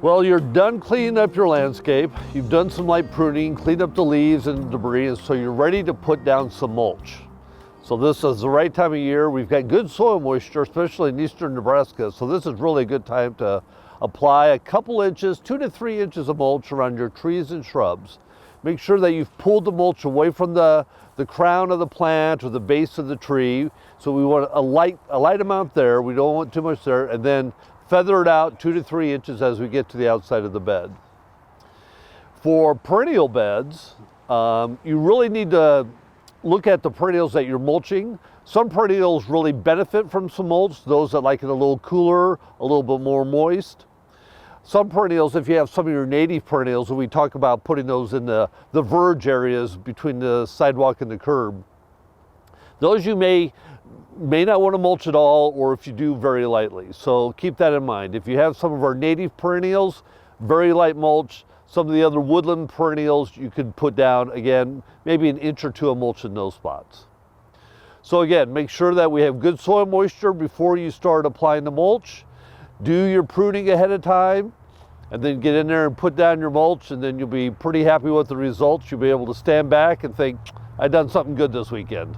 Well, you're done cleaning up your landscape. You've done some light pruning, cleaned up the leaves and debris, and so you're ready to put down some mulch. So this is the right time of year. We've got good soil moisture, especially in eastern Nebraska. So this is really a good time to apply a couple inches, 2 to 3 inches of mulch around your trees and shrubs. Make sure that you've pulled the mulch away from the crown of the plant or the base of the tree. So we want a light amount there. We don't want too much there. And then feather it out 2 to 3 inches as we get to the outside of the bed. For perennial beds, you really need to look at the perennials that you're mulching. Some perennials really benefit from some mulch, those that like it a little cooler, a little bit more moist. Some perennials, if you have some of your native perennials, and we talk about putting those in the verge areas between the sidewalk and the curb, those you may not want to mulch at all, or if you do, very lightly. So keep that in mind. If you have some of our native perennials, very light mulch. Some of the other woodland perennials you could put down, again, maybe an inch or two of mulch in those spots. So again, make sure that we have good soil moisture before you start applying the mulch. Do your pruning ahead of time, and then get in there and put down your mulch, and then you'll be pretty happy with the results. You'll be able to stand back and think, I've done something good this weekend.